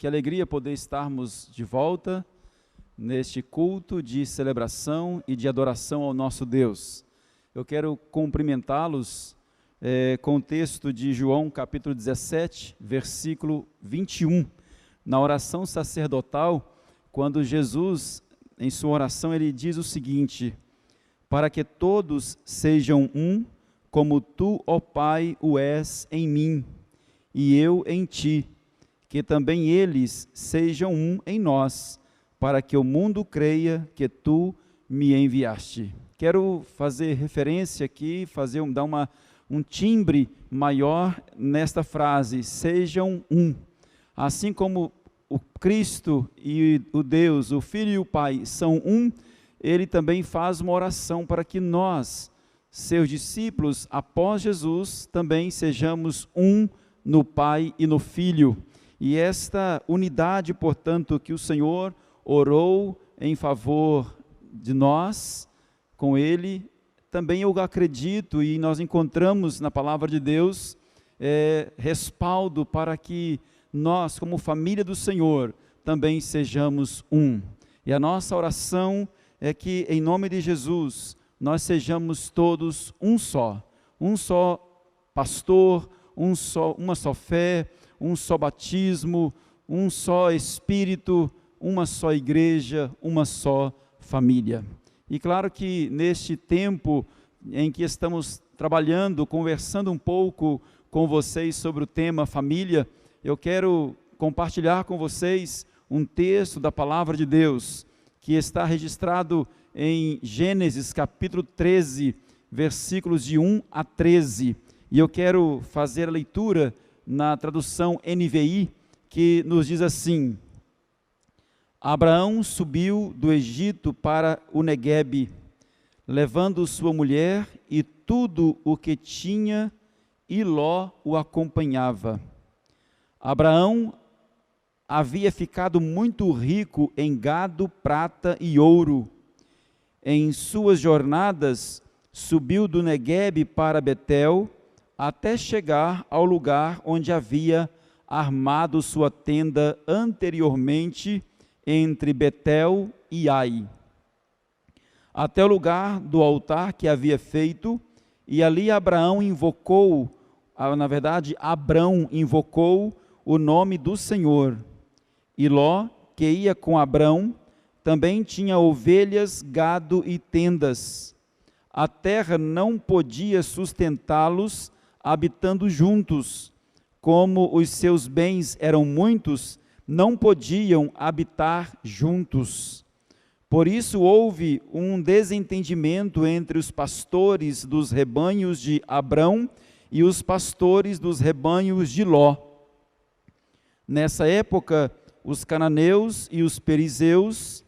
Que alegria poder estarmos de volta neste culto de celebração e de adoração ao nosso Deus. Eu quero cumprimentá-los com o texto de João capítulo 17, versículo 21. Na oração sacerdotal, quando Jesus, em sua oração, ele diz o seguinte: para que todos sejam um, como tu, ó Pai, o és em mim, e eu em ti, que também eles sejam um em nós, para que o mundo creia que tu me enviaste. Quero fazer referência aqui, dar um timbre maior nesta frase: sejam um. Assim como o Cristo e o Deus, o Filho e o Pai são um, ele também faz uma oração para que nós, seus discípulos, após Jesus, também sejamos um no Pai e no Filho. E esta unidade, portanto, que o Senhor orou em favor de nós, com Ele, também eu acredito, e nós encontramos na palavra de Deus, respaldo para que nós, como família do Senhor, também sejamos um. E a nossa oração é que, em nome de Jesus, nós sejamos todos um só pastor, uma só fé, um só batismo, um só Espírito, uma só igreja, uma só família. E claro que neste tempo em que estamos trabalhando, conversando um pouco com vocês sobre o tema família, eu quero compartilhar com vocês um texto da palavra de Deus, que está registrado em Gênesis capítulo 13, versículos de 1 a 13. E eu quero fazer a leitura na tradução NVI, que nos diz assim: Abraão subiu do Egito para o Neguebe, levando sua mulher e tudo o que tinha, e Ló o acompanhava. Abraão havia ficado muito rico em gado, prata e ouro. Em suas jornadas, subiu do Neguebe para Betel, até chegar ao lugar onde havia armado sua tenda anteriormente, entre Betel e Ai, até o lugar do altar que havia feito, e ali Abrão invocou o nome do Senhor. E Ló, que ia com Abrão, também tinha ovelhas, gado e tendas. A terra não podia sustentá-los habitando juntos. Como os seus bens eram muitos, não podiam habitar juntos. Por isso houve um desentendimento entre os pastores dos rebanhos de Abrão e os pastores dos rebanhos de Ló. Nessa época, os cananeus e os perizeus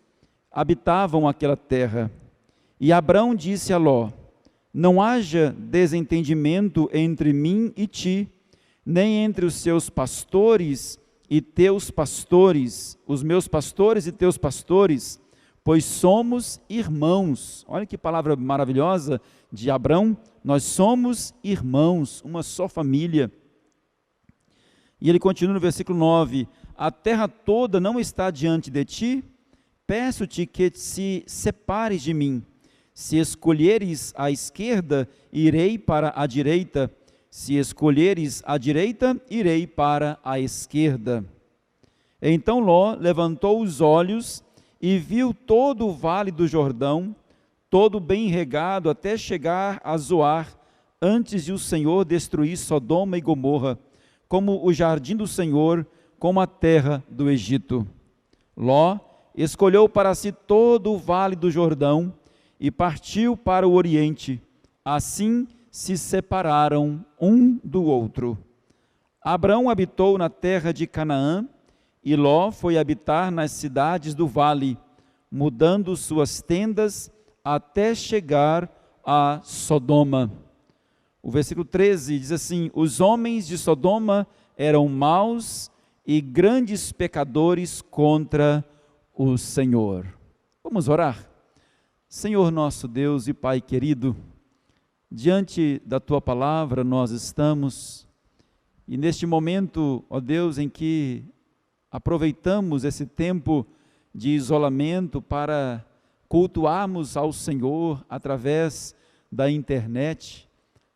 habitavam aquela terra. E Abrão disse a Ló: não haja desentendimento entre mim e ti, nem entre os seus pastores e teus pastores, os meus pastores e teus pastores, pois somos irmãos. Olha que palavra maravilhosa de Abrão: nós somos irmãos, uma só família. E ele continua no versículo 9: a terra toda não está diante de ti? Peço-te que se separes de mim. Se escolheres a esquerda, irei para a direita. Se escolheres a direita, irei para a esquerda. Então Ló levantou os olhos e viu todo o vale do Jordão, todo bem regado até chegar a Zoar, antes de o Senhor destruir Sodoma e Gomorra, como o jardim do Senhor, como a terra do Egito. Ló escolheu para si todo o vale do Jordão e partiu para o oriente. Assim se separaram um do outro. Abrão habitou na terra de Canaã, e Ló foi habitar nas cidades do vale, mudando suas tendas até chegar a Sodoma. O versículo 13 diz assim: os homens de Sodoma eram maus e grandes pecadores contra o Senhor. Vamos orar? Senhor nosso Deus e Pai querido, diante da Tua palavra nós estamos, e neste momento, ó Deus, em que aproveitamos esse tempo de isolamento para cultuarmos ao Senhor através da internet.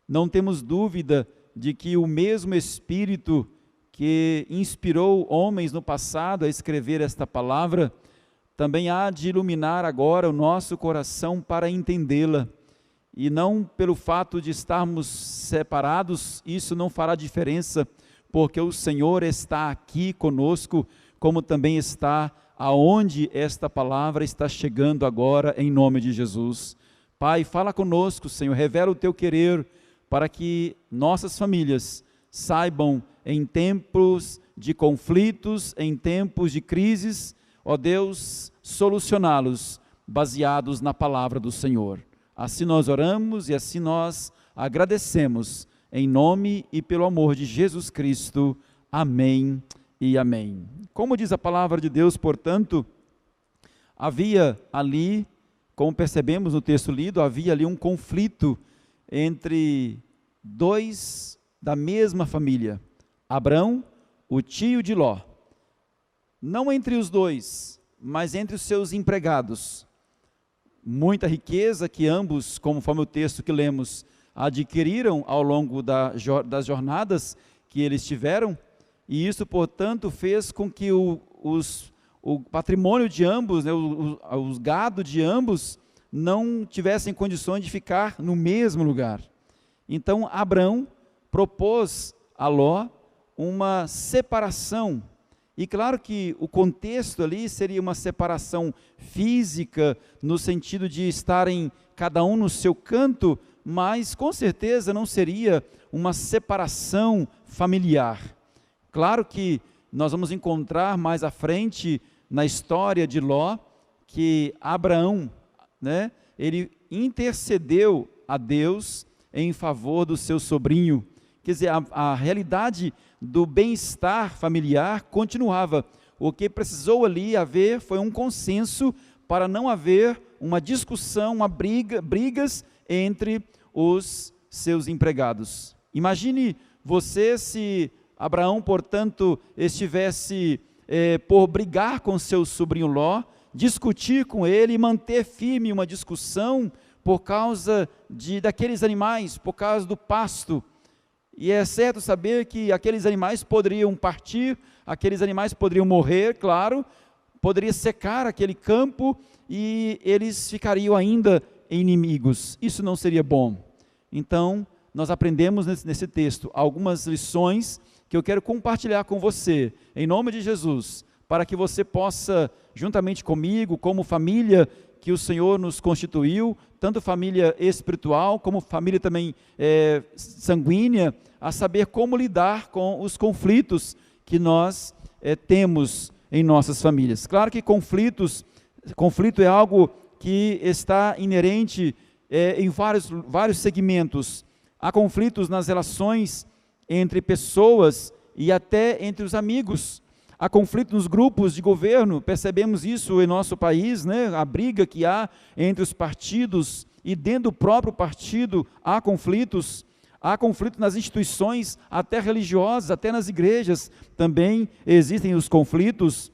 Não temos dúvida de que o mesmo Espírito que inspirou homens no passado a escrever esta palavra, também há de iluminar agora o nosso coração para entendê-la. E não pelo fato de estarmos separados, isso não fará diferença, porque o Senhor está aqui conosco, como também está aonde esta palavra está chegando agora, em nome de Jesus. Pai, fala conosco, Senhor, revela o teu querer, para que nossas famílias saibam, em tempos de conflitos, em tempos de crises, ó Deus, solucioná-los, baseados na palavra do Senhor. Assim nós oramos e assim nós agradecemos, em nome e pelo amor de Jesus Cristo. Amém e amém. Como diz a palavra de Deus, portanto, havia ali, como percebemos no texto lido, havia ali um conflito entre dois da mesma família, Abrão, o tio de Ló. Não entre os dois, mas entre os seus empregados. Muita riqueza que ambos, conforme o texto que lemos, adquiriram ao longo das jornadas que eles tiveram, e isso, portanto, fez com que o patrimônio de ambos, né, os gado de ambos, não tivessem condições de ficar no mesmo lugar. Então, Abrão propôs a Ló uma separação. E claro que o contexto ali seria uma separação física, no sentido de estarem cada um no seu canto, mas com certeza não seria uma separação familiar. Claro que nós vamos encontrar mais à frente na história de Ló, que Abraão, né, ele intercedeu a Deus em favor do seu sobrinho. Quer dizer, a realidade do bem-estar familiar continuava. O que precisou ali haver foi um consenso para não haver uma discussão, brigas entre os seus empregados. Imagine você se Abraão, portanto, estivesse por brigar com seu sobrinho Ló, discutir com ele e manter firme uma discussão por causa daqueles animais, por causa do pasto. E é certo saber que aqueles animais poderiam partir, aqueles animais poderiam morrer, claro, poderia secar aquele campo e eles ficariam ainda inimigos. Isso não seria bom. Então, nós aprendemos nesse texto algumas lições que eu quero compartilhar com você, em nome de Jesus, para que você possa, juntamente comigo, como família que o Senhor nos constituiu, tanto família espiritual, como família também sanguínea, a saber como lidar com os conflitos que nós temos em nossas famílias. Claro que conflito é algo que está inerente em vários segmentos. Há conflitos nas relações entre pessoas e até entre os amigos. Há conflito nos grupos de governo, percebemos isso em nosso país, né? A briga que há entre os partidos e dentro do próprio partido há conflitos nas instituições, até religiosas, até nas igrejas também existem os conflitos.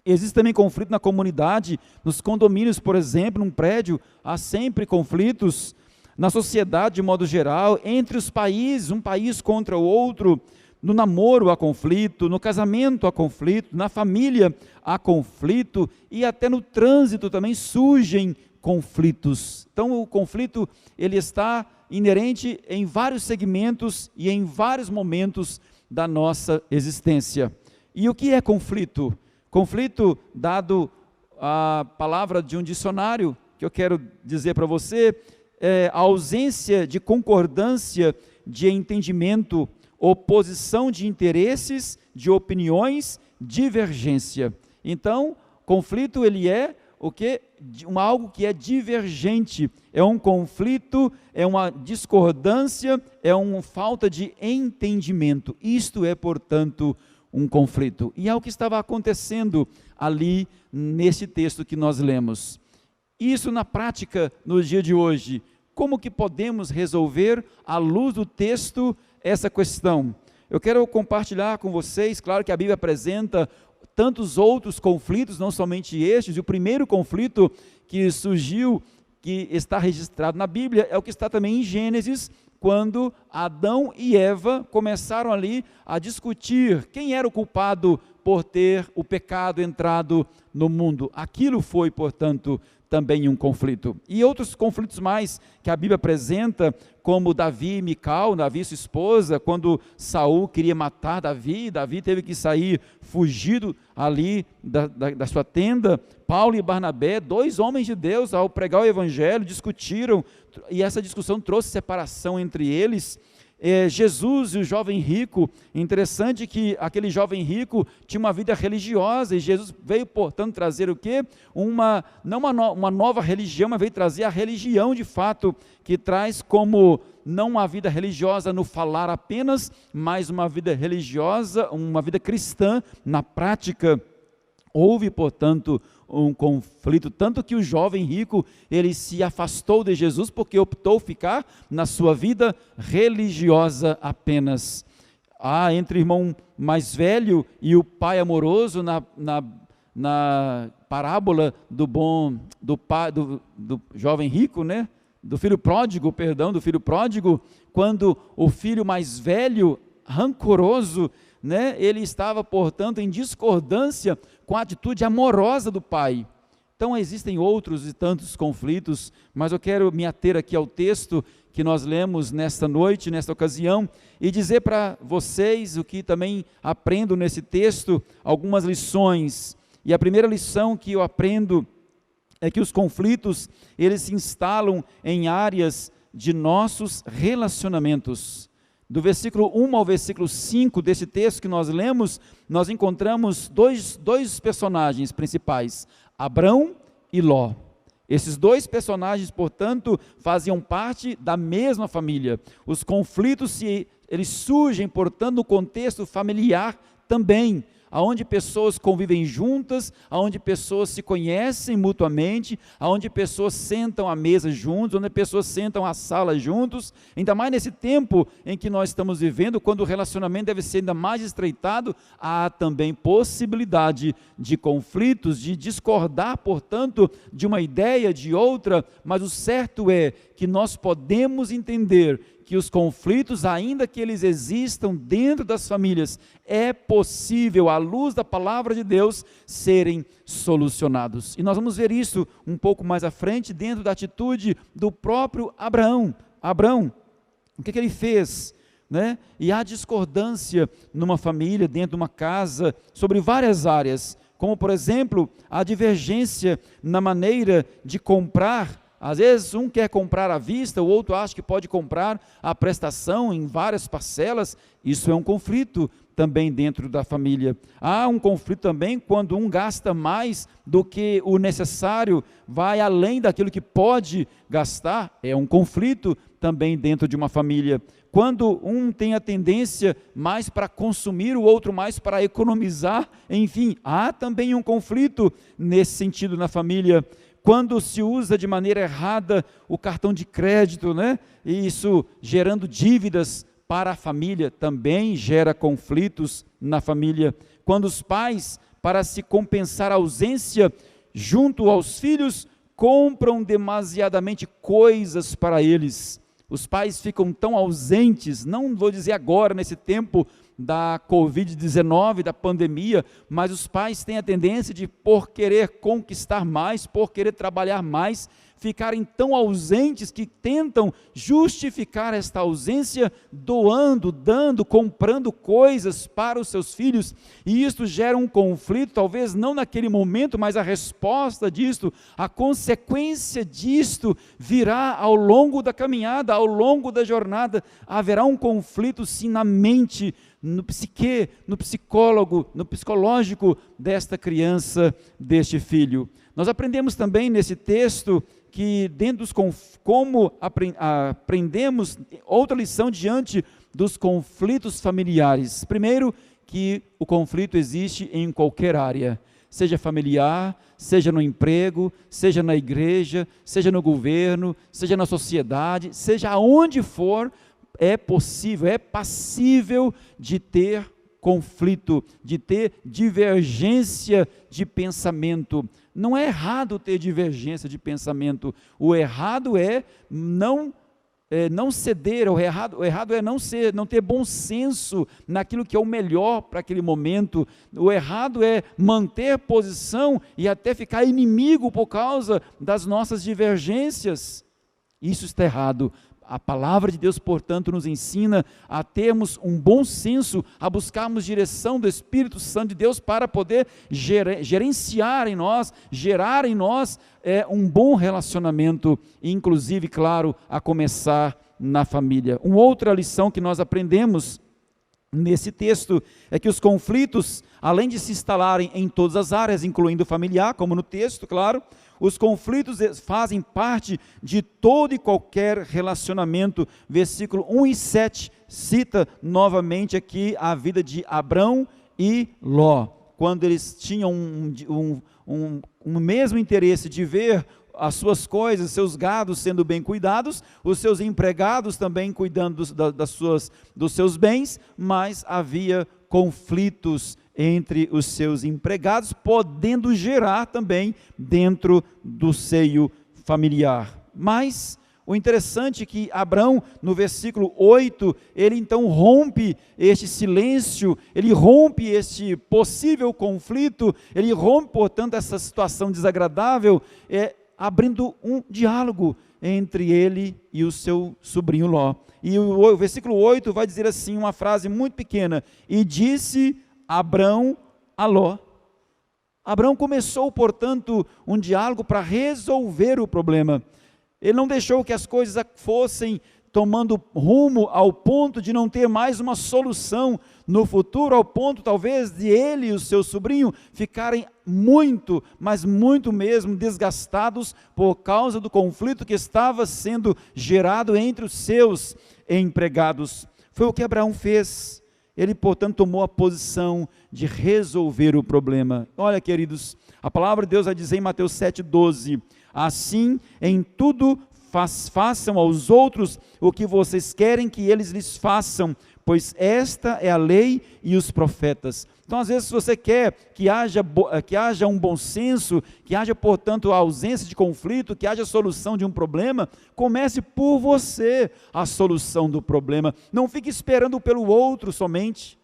Existe também conflito na comunidade, nos condomínios, por exemplo, num prédio, há sempre conflitos. Na sociedade de modo geral, entre os países, um país contra o outro, no namoro há conflito, no casamento há conflito, na família há conflito e até no trânsito também surgem conflitos. Então o conflito ele está inerente em vários segmentos e em vários momentos da nossa existência. E o que é conflito? Conflito, dado a palavra de um dicionário, que eu quero dizer para você, é a ausência de concordância, de entendimento, oposição de interesses, de opiniões, divergência. Então, conflito ele é o quê? Algo que é divergente, é um conflito, é uma discordância, é uma falta de entendimento. Isto é, portanto, um conflito. E é o que estava acontecendo ali nesse texto que nós lemos. Isso na prática, no dia de hoje, como que podemos resolver, à luz do texto, essa questão? Eu quero compartilhar com vocês, claro que a Bíblia apresenta tantos outros conflitos, não somente estes. E o primeiro conflito que surgiu, que está registrado na Bíblia, é o que está também em Gênesis, quando Adão e Eva começaram ali a discutir quem era o culpado por ter o pecado entrado no mundo. Aquilo foi, portanto, também um conflito. E outros conflitos mais que a Bíblia apresenta, como Davi e Mical, Davi sua esposa, quando Saul queria matar Davi, Davi teve que sair fugido ali da sua tenda. Paulo e Barnabé, 2 homens de Deus, ao pregar o evangelho, discutiram, e essa discussão trouxe separação entre eles. Jesus e o jovem rico, interessante que aquele jovem rico tinha uma vida religiosa, e Jesus veio, portanto, trazer o quê? Não uma nova religião, mas veio trazer a religião de fato, que traz como não uma vida religiosa no falar apenas, mas uma vida religiosa, uma vida cristã na prática. Houve, portanto, um conflito, tanto que o jovem rico, ele se afastou de Jesus, porque optou ficar na sua vida religiosa apenas. Entre o irmão mais velho e o pai amoroso, na parábola do jovem rico, né? do filho pródigo, quando o filho mais velho, rancoroso, né, ele estava, portanto, em discordância com a atitude amorosa do pai. Então existem outros e tantos conflitos, mas eu quero me ater aqui ao texto que nós lemos nesta noite, nesta ocasião, e dizer para vocês o que também aprendo nesse texto, algumas lições. E a primeira lição que eu aprendo é que os conflitos, eles se instalam em áreas de nossos relacionamentos. Do versículo 1 ao versículo 5 desse texto que nós lemos, nós encontramos dois personagens principais, Abrão e Ló. Esses 2 personagens, portanto, faziam parte da mesma família. Os conflitos, eles surgem, portanto, no contexto familiar também, aonde pessoas convivem juntas, aonde pessoas se conhecem mutuamente, aonde pessoas sentam à mesa juntos, onde pessoas sentam à sala juntos, ainda mais nesse tempo em que nós estamos vivendo, quando o relacionamento deve ser ainda mais estreitado, há também possibilidade de conflitos, de discordar, portanto, de uma ideia, de outra, mas o certo é que nós podemos entender que os conflitos, ainda que eles existam dentro das famílias, é possível, à luz da palavra de Deus, serem solucionados. E nós vamos ver isso um pouco mais à frente, dentro da atitude do próprio Abraão. Abraão, o que ele fez? Né? E há discordância numa família, dentro de uma casa, sobre várias áreas, como por exemplo, a divergência na maneira de comprar. Às vezes um quer comprar à vista, o outro acha que pode comprar a prestação em várias parcelas. Isso é um conflito também dentro da família. Há um conflito também quando um gasta mais do que o necessário, vai além daquilo que pode gastar. É um conflito também dentro de uma família. Quando um tem a tendência mais para consumir, o outro mais para economizar, enfim, há também um conflito nesse sentido na família. Quando se usa de maneira errada o cartão de crédito, né? E isso gerando dívidas para a família, também gera conflitos na família. Quando os pais, para se compensar a ausência junto aos filhos, compram demasiadamente coisas para eles. Os pais ficam tão ausentes, não vou dizer agora, nesse tempo da Covid-19, da pandemia, mas os pais têm a tendência de, por querer conquistar mais, por querer trabalhar mais, ficarem tão ausentes que tentam justificar esta ausência doando, dando, comprando coisas para os seus filhos, e isto gera um conflito, talvez não naquele momento, mas a resposta disto, a consequência disto virá ao longo da caminhada, ao longo da jornada. Haverá um conflito sim na mente, no psique, no psicólogo, no psicológico desta criança, deste filho. Nós aprendemos também nesse texto que dentro dos como aprendemos outra lição diante dos conflitos familiares. Primeiro, que o conflito existe em qualquer área, seja familiar, seja no emprego, seja na igreja, seja no governo, seja na sociedade, seja aonde for, é possível, é passível de ter conflito, de ter divergência de pensamento. Não é errado ter divergência de pensamento, o errado é não ceder, o errado é não ter bom senso naquilo que é o melhor para aquele momento, o errado é manter posição e até ficar inimigo por causa das nossas divergências. Isso está errado. A palavra de Deus, portanto, nos ensina a termos um bom senso, a buscarmos direção do Espírito Santo de Deus para poder gerenciar em nós, gerar em nós um bom relacionamento, inclusive, claro, a começar na família. Uma outra lição que nós aprendemos nesse texto é que os conflitos, além de se instalarem em todas as áreas, incluindo familiar, como no texto, claro, os conflitos fazem parte de todo e qualquer relacionamento. Versículo 1 e 7 cita novamente aqui a vida de Abrão e Ló, quando eles tinham um mesmo interesse de ver as suas coisas, seus gados sendo bem cuidados, os seus empregados também cuidando dos seus bens, mas havia conflitos entre os seus empregados, podendo gerar também dentro do seio familiar. Mas o interessante é que Abrão, no versículo 8, ele então rompe este silêncio, ele rompe este possível conflito, ele rompe, portanto, essa situação desagradável, abrindo um diálogo entre ele e o seu sobrinho Ló. E o versículo 8 vai dizer assim, uma frase muito pequena: e disse Abrão a Ló. Abrão começou, portanto, um diálogo para resolver o problema. Ele não deixou que as coisas fossem tomando rumo ao ponto de não ter mais uma solução no futuro, ao ponto talvez de ele e o seu sobrinho ficarem muito, mas muito mesmo desgastados por causa do conflito que estava sendo gerado entre os seus empregados. Foi o que Abraão fez. Ele, portanto, tomou a posição de resolver o problema. Olha, queridos, a palavra de Deus vai dizer em Mateus 7,12: assim, em tudo façam aos outros o que vocês querem que eles lhes façam, pois esta é a lei e os profetas. Então, às vezes, se você quer que haja um bom senso, que haja, portanto, a ausência de conflito, que haja solução de um problema, comece por você a solução do problema. Não fique esperando pelo outro somente.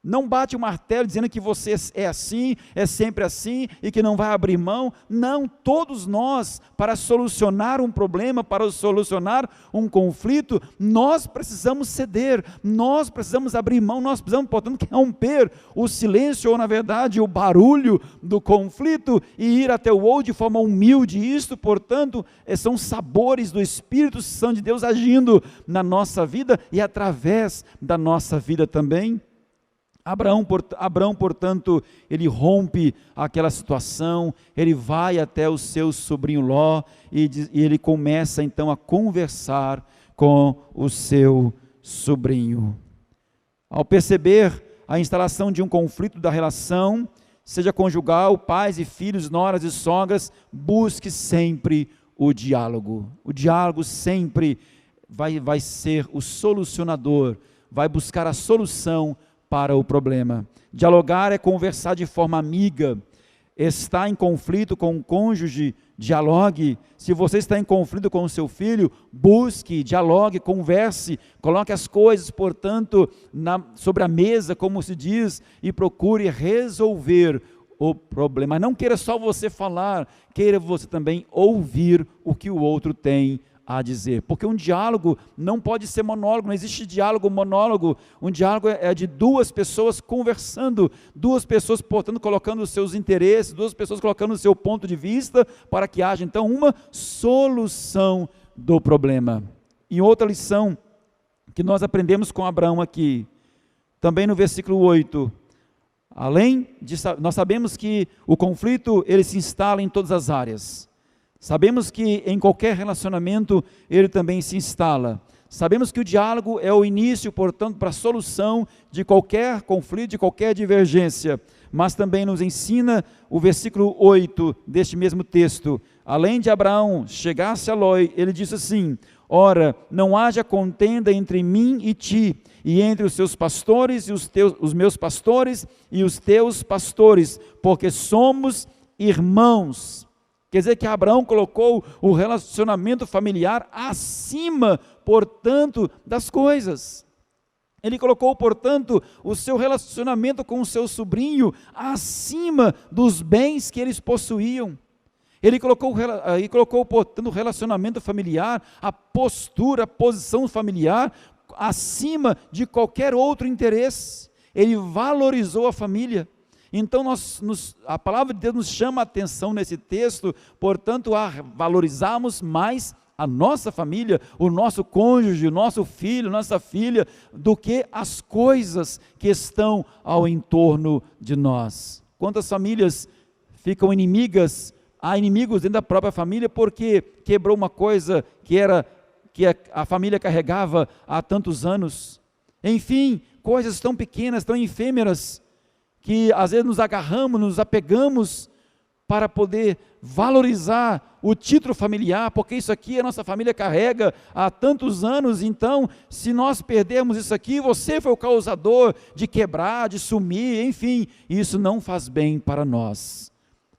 Não bate o martelo dizendo que você é assim, é sempre assim e que não vai abrir mão. Não, todos nós, para solucionar um problema, para solucionar um conflito, nós precisamos ceder, nós precisamos abrir mão, nós precisamos, portanto, romper o silêncio ou, na verdade, o barulho do conflito e ir até o outro de forma humilde. Isto, portanto, são sabores do Espírito Santo de Deus agindo na nossa vida e através da nossa vida também. Abraão, portanto, ele rompe aquela situação, ele vai até o seu sobrinho Ló e ele começa então a conversar com o seu sobrinho. Ao perceber a instalação de um conflito da relação, seja conjugal, pais e filhos, noras e sogras, busque sempre o diálogo. O diálogo sempre vai ser o solucionador, vai buscar a solução para o problema. Dialogar é conversar de forma amiga. Está em conflito com o cônjuge, dialogue. Se você está em conflito com o seu filho, busque, dialogue, converse, coloque as coisas, portanto, sobre a mesa, como se diz, e procure resolver o problema. Não queira só você falar, queira você também ouvir o que o outro tem a dizer, porque um diálogo não pode ser monólogo, não existe diálogo monólogo. Um diálogo é de duas pessoas conversando, duas pessoas, portanto, colocando os seus interesses, duas pessoas colocando o seu ponto de vista, para que haja então uma solução do problema. E outra lição que nós aprendemos com Abraão aqui, também no versículo 8, além de, nós sabemos que o conflito, ele se instala em todas as áreas. Sabemos que em qualquer relacionamento ele também se instala. Sabemos que o diálogo é o início, portanto, para a solução de qualquer conflito, de qualquer divergência. Mas também nos ensina o versículo 8 deste mesmo texto. Além de Abraão chegar-se a Ló, ele disse assim: ora, não haja contenda entre mim e ti, e entre os seus pastores e os meus pastores e os teus pastores, porque somos irmãos. Quer dizer que Abraão colocou o relacionamento familiar acima, portanto, das coisas. Ele colocou, portanto, o seu relacionamento com o seu sobrinho acima dos bens que eles possuíam. Ele colocou, portanto, o relacionamento familiar, a postura, a posição familiar, acima de qualquer outro interesse. Ele valorizou a família. Então, a palavra de Deus nos chama a atenção nesse texto, portanto, a valorizarmos mais a nossa família, o nosso cônjuge, o nosso filho, nossa filha, do que as coisas que estão ao entorno de nós. Quantas famílias ficam inimigas? Há inimigos dentro da própria família porque quebrou uma coisa que a família carregava há tantos anos. Enfim, coisas tão pequenas, tão efêmeras, que às vezes nos agarramos, nos apegamos para poder valorizar o título familiar, porque isso aqui a nossa família carrega há tantos anos. Então, se nós perdermos isso aqui, você foi o causador de quebrar, de sumir, enfim, isso não faz bem para nós.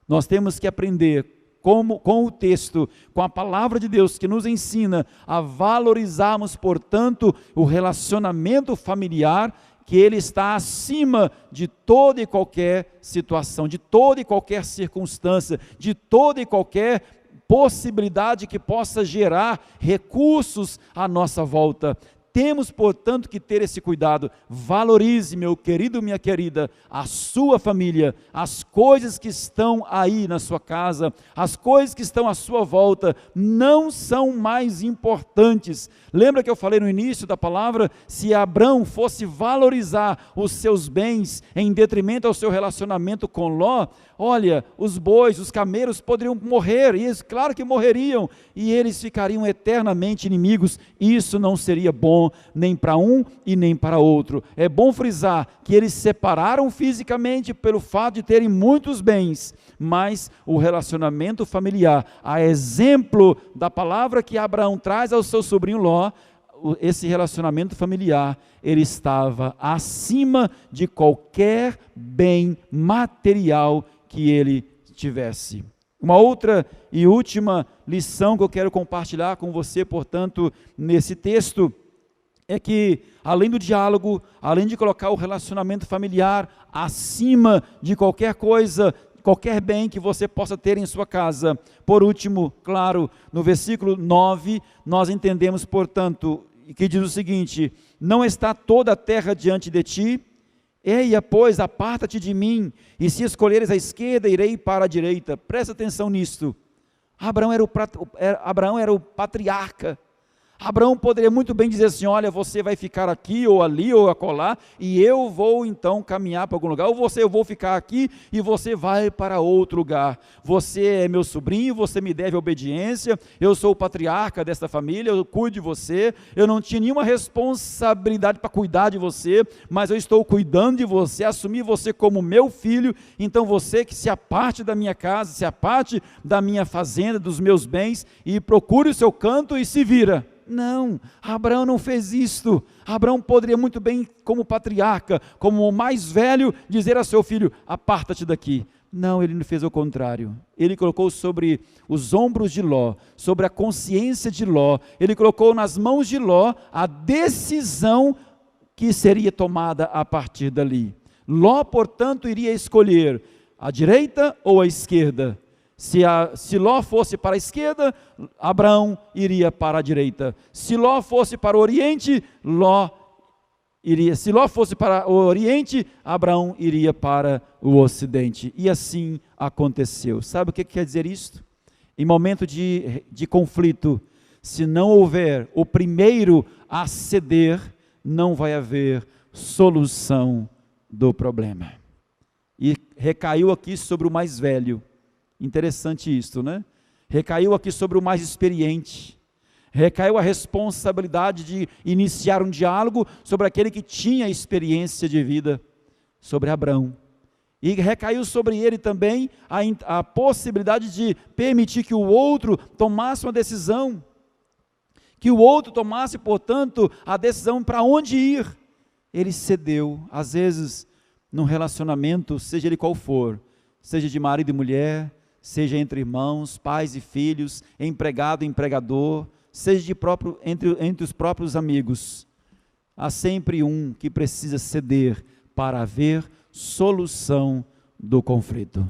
Nós temos que aprender com o texto, com a palavra de Deus que nos ensina a valorizarmos, portanto, o relacionamento familiar, que ele está acima de toda e qualquer situação, de toda e qualquer circunstância, de toda e qualquer possibilidade que possa gerar recursos à nossa volta. Temos, portanto, que ter esse cuidado. Valorize, meu querido, minha querida, a sua família, as coisas que estão aí na sua casa, as coisas que estão à sua volta, não são mais importantes. Lembra que eu falei no início da palavra, se Abrão fosse valorizar os seus bens em detrimento ao seu relacionamento com Ló, olha, os bois, os camelos poderiam morrer, e eles, claro que morreriam, e eles ficariam eternamente inimigos. Isso não seria bom, nem para um e nem para outro. É bom frisar que eles se separaram fisicamente pelo fato de terem muitos bens, mas o relacionamento familiar, a exemplo da palavra que Abraão traz ao seu sobrinho Ló, esse relacionamento familiar, ele estava acima de qualquer bem material que ele tivesse. Uma outra e última lição que eu quero compartilhar com você, portanto, nesse texto, é que, além do diálogo, além de colocar o relacionamento familiar acima de qualquer coisa, qualquer bem que você possa ter em sua casa. Por último, claro, no versículo 9, nós entendemos, portanto, que diz o seguinte: não está toda a terra diante de ti? Eia, pois, aparta-te de mim, e se escolheres a esquerda, irei para a direita. Presta atenção nisto. Abraão era o patriarca. Abraão poderia muito bem dizer assim: olha, você vai ficar aqui, ou ali, ou acolá, e eu vou então caminhar para algum lugar, ou eu vou ficar aqui, e você vai para outro lugar. Você é meu sobrinho, você me deve obediência, eu sou o patriarca desta família, eu cuido de você, eu não tinha nenhuma responsabilidade para cuidar de você, mas eu estou cuidando de você, assumi você como meu filho, então você que se aparte da minha casa, se aparte da minha fazenda, dos meus bens, e procure o seu canto e se vira. Não, Abraão não fez isto. Abraão poderia muito bem, como patriarca, como o mais velho, dizer a seu filho: aparta-te daqui. Não, ele não fez o contrário. Ele colocou sobre os ombros de Ló, sobre a consciência de Ló, ele colocou nas mãos de Ló a decisão que seria tomada a partir dali. Ló, portanto, iria escolher a direita ou a esquerda. Se Ló fosse para a esquerda, Abraão iria para a direita. Se Ló fosse para o oriente, Ló iria. Se Ló fosse para o oriente, Abraão iria para o ocidente. E assim aconteceu. Sabe o que quer dizer isto? Em momento de conflito, se não houver o primeiro a ceder, não vai haver solução do problema. E recaiu aqui sobre o mais velho. Interessante isso, né? Recaiu aqui sobre o mais experiente. Recaiu a responsabilidade de iniciar um diálogo sobre aquele que tinha experiência de vida, sobre Abraão. E recaiu sobre ele também a possibilidade de permitir que o outro tomasse uma decisão. Que o outro tomasse, portanto, a decisão para onde ir. ele cedeu, às vezes, num relacionamento, seja ele qual for, seja de marido e mulher, seja entre irmãos, pais e filhos, empregado e empregador, seja entre os próprios amigos, há sempre um que precisa ceder para haver solução do conflito.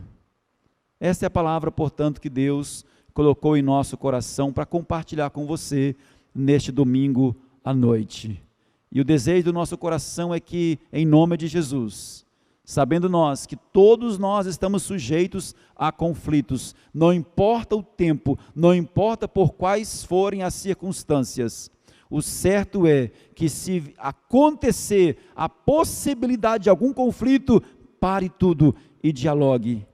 Essa é a palavra, portanto, que Deus colocou em nosso coração para compartilhar com você neste domingo à noite. E o desejo do nosso coração é que, em nome de Jesus, sabendo nós que todos nós estamos sujeitos a conflitos, não importa o tempo, não importa por quais forem as circunstâncias, o certo é que, se acontecer a possibilidade de algum conflito, pare tudo e dialogue.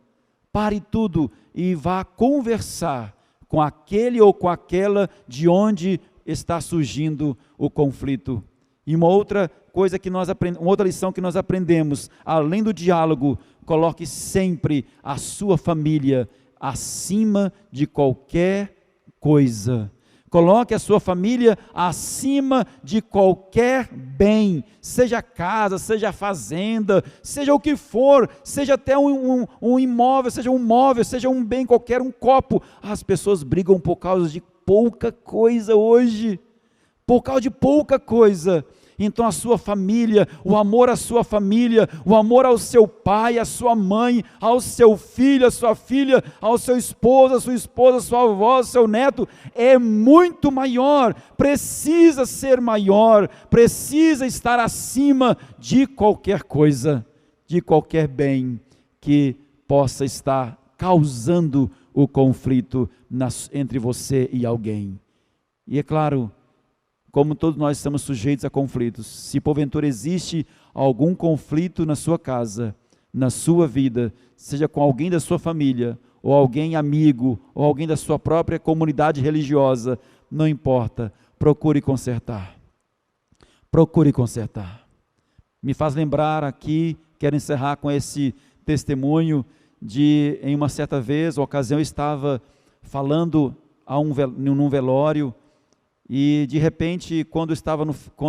Pare tudo e vá conversar com aquele ou com aquela de onde está surgindo o conflito. E uma outra coisa que uma outra lição que nós aprendemos, além do diálogo, coloque sempre a sua família acima de qualquer coisa. Coloque a sua família acima de qualquer bem, seja casa, seja fazenda, seja o que for, seja até um imóvel, seja um móvel, seja um bem qualquer, um copo. As pessoas brigam por causa de pouca coisa hoje, por causa de pouca coisa. Então a sua família, o amor à sua família, o amor ao seu pai, à sua mãe, ao seu filho, à sua filha, ao seu esposo, à sua esposa, à sua avó, ao seu neto, é muito maior, precisa ser maior, precisa estar acima de qualquer coisa, de qualquer bem que possa estar causando o conflito entre você e alguém. E é claro, como todos nós estamos sujeitos a conflitos, se porventura existe algum conflito na sua casa, na sua vida, seja com alguém da sua família, ou alguém amigo, ou alguém da sua própria comunidade religiosa, não importa, procure consertar. Procure consertar. Me faz lembrar aqui, quero encerrar com esse testemunho em uma certa vez, ocasião, eu estava falando num velório, e de repente, quando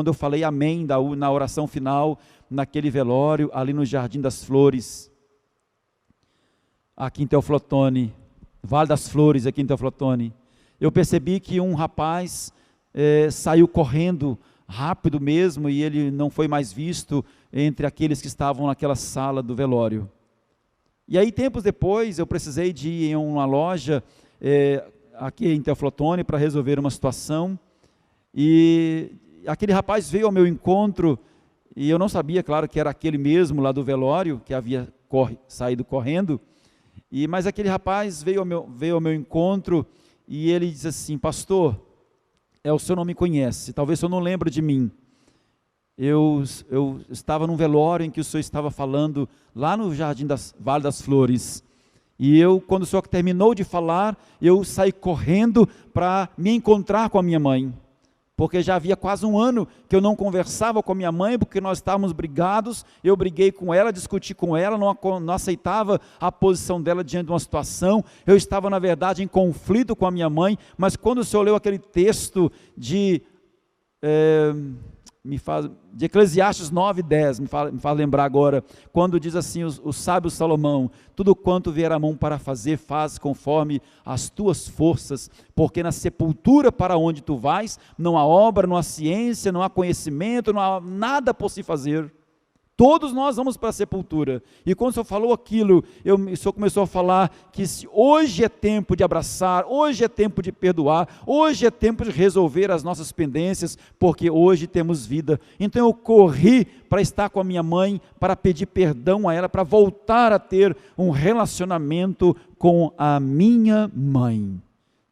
eu falei amém na oração final, naquele velório, ali no Jardim das Flores, aqui em Teoflotone, Vale das Flores, aqui em Teoflotone, eu percebi que um rapaz saiu correndo, rápido mesmo, e ele não foi mais visto entre aqueles que estavam naquela sala do velório. E aí, tempos depois, eu precisei de ir em uma loja, aqui em Teoflotone, para resolver uma situação, e aquele rapaz veio ao meu encontro, e eu não sabia, claro, que era aquele mesmo lá do velório, que havia saído correndo, mas aquele rapaz veio ao meu encontro, e ele disse assim: pastor, o senhor não me conhece, talvez o senhor não lembre de mim, eu estava num velório em que o senhor estava falando, lá no Jardim Vale das Flores, e quando o senhor terminou de falar, eu saí correndo para me encontrar com a minha mãe, porque já havia quase um ano que eu não conversava com a minha mãe, porque nós estávamos brigados, eu briguei com ela, discuti com ela, não aceitava a posição dela diante de uma situação, eu estava na verdade em conflito com a minha mãe, mas quando o senhor leu aquele texto de Eclesiastes 9:10, me faz lembrar agora, quando diz assim, o sábio Salomão: tudo quanto vier a mão para fazer, faz conforme as tuas forças, porque na sepultura para onde tu vais, não há obra, não há ciência, não há conhecimento, não há nada por se fazer. Todos nós vamos para a sepultura. E quando o Senhor falou aquilo, o Senhor começou a falar que hoje é tempo de abraçar, hoje é tempo de perdoar, hoje é tempo de resolver as nossas pendências, porque hoje temos vida. Então eu corri para estar com a minha mãe, para pedir perdão a ela, para voltar a ter um relacionamento com a minha mãe.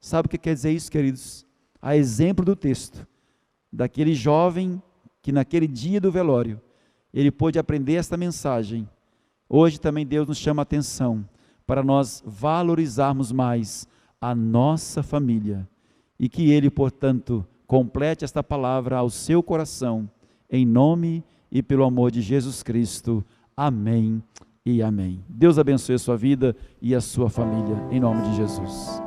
Sabe o que quer dizer isso, queridos? A exemplo do texto, daquele jovem que naquele dia do velório, ele pôde aprender esta mensagem. Hoje também Deus nos chama a atenção para nós valorizarmos mais a nossa família e que Ele, portanto, complete esta palavra ao seu coração, em nome e pelo amor de Jesus Cristo. Amém e amém. Deus abençoe a sua vida e a sua família, em nome de Jesus.